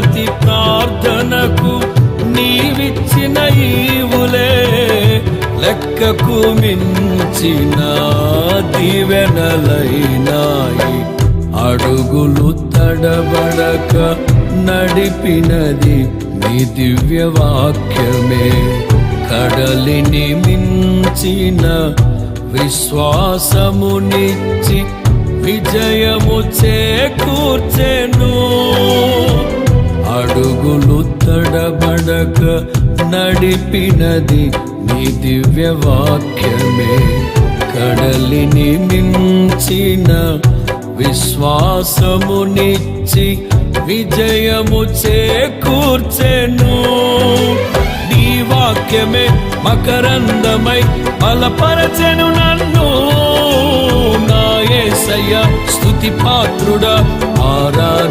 ప్రతి ప్రార్థనకు నీవిచ్చిన ఈవులే లెక్కకు మించిన దీవెనలైనాయి. అడుగులు తడబడక నడిపినది నీ దివ్య వాక్యమే. కడలిని మించిన విశ్వాసమునిచ్చి విజయము చేకూర్చెను. అడుగులు తడబడక నడిపినది నీ దివ్య వాక్యమే. కడలిని మించిన విశ్వాసమునిచ్చి విజయము చేకూర్చెను. నీ వాక్యమే మకరందమై బలపరచెను నన్ను. నా యేసయ్య స్తుతి పాత్రుడా, ఆరాధన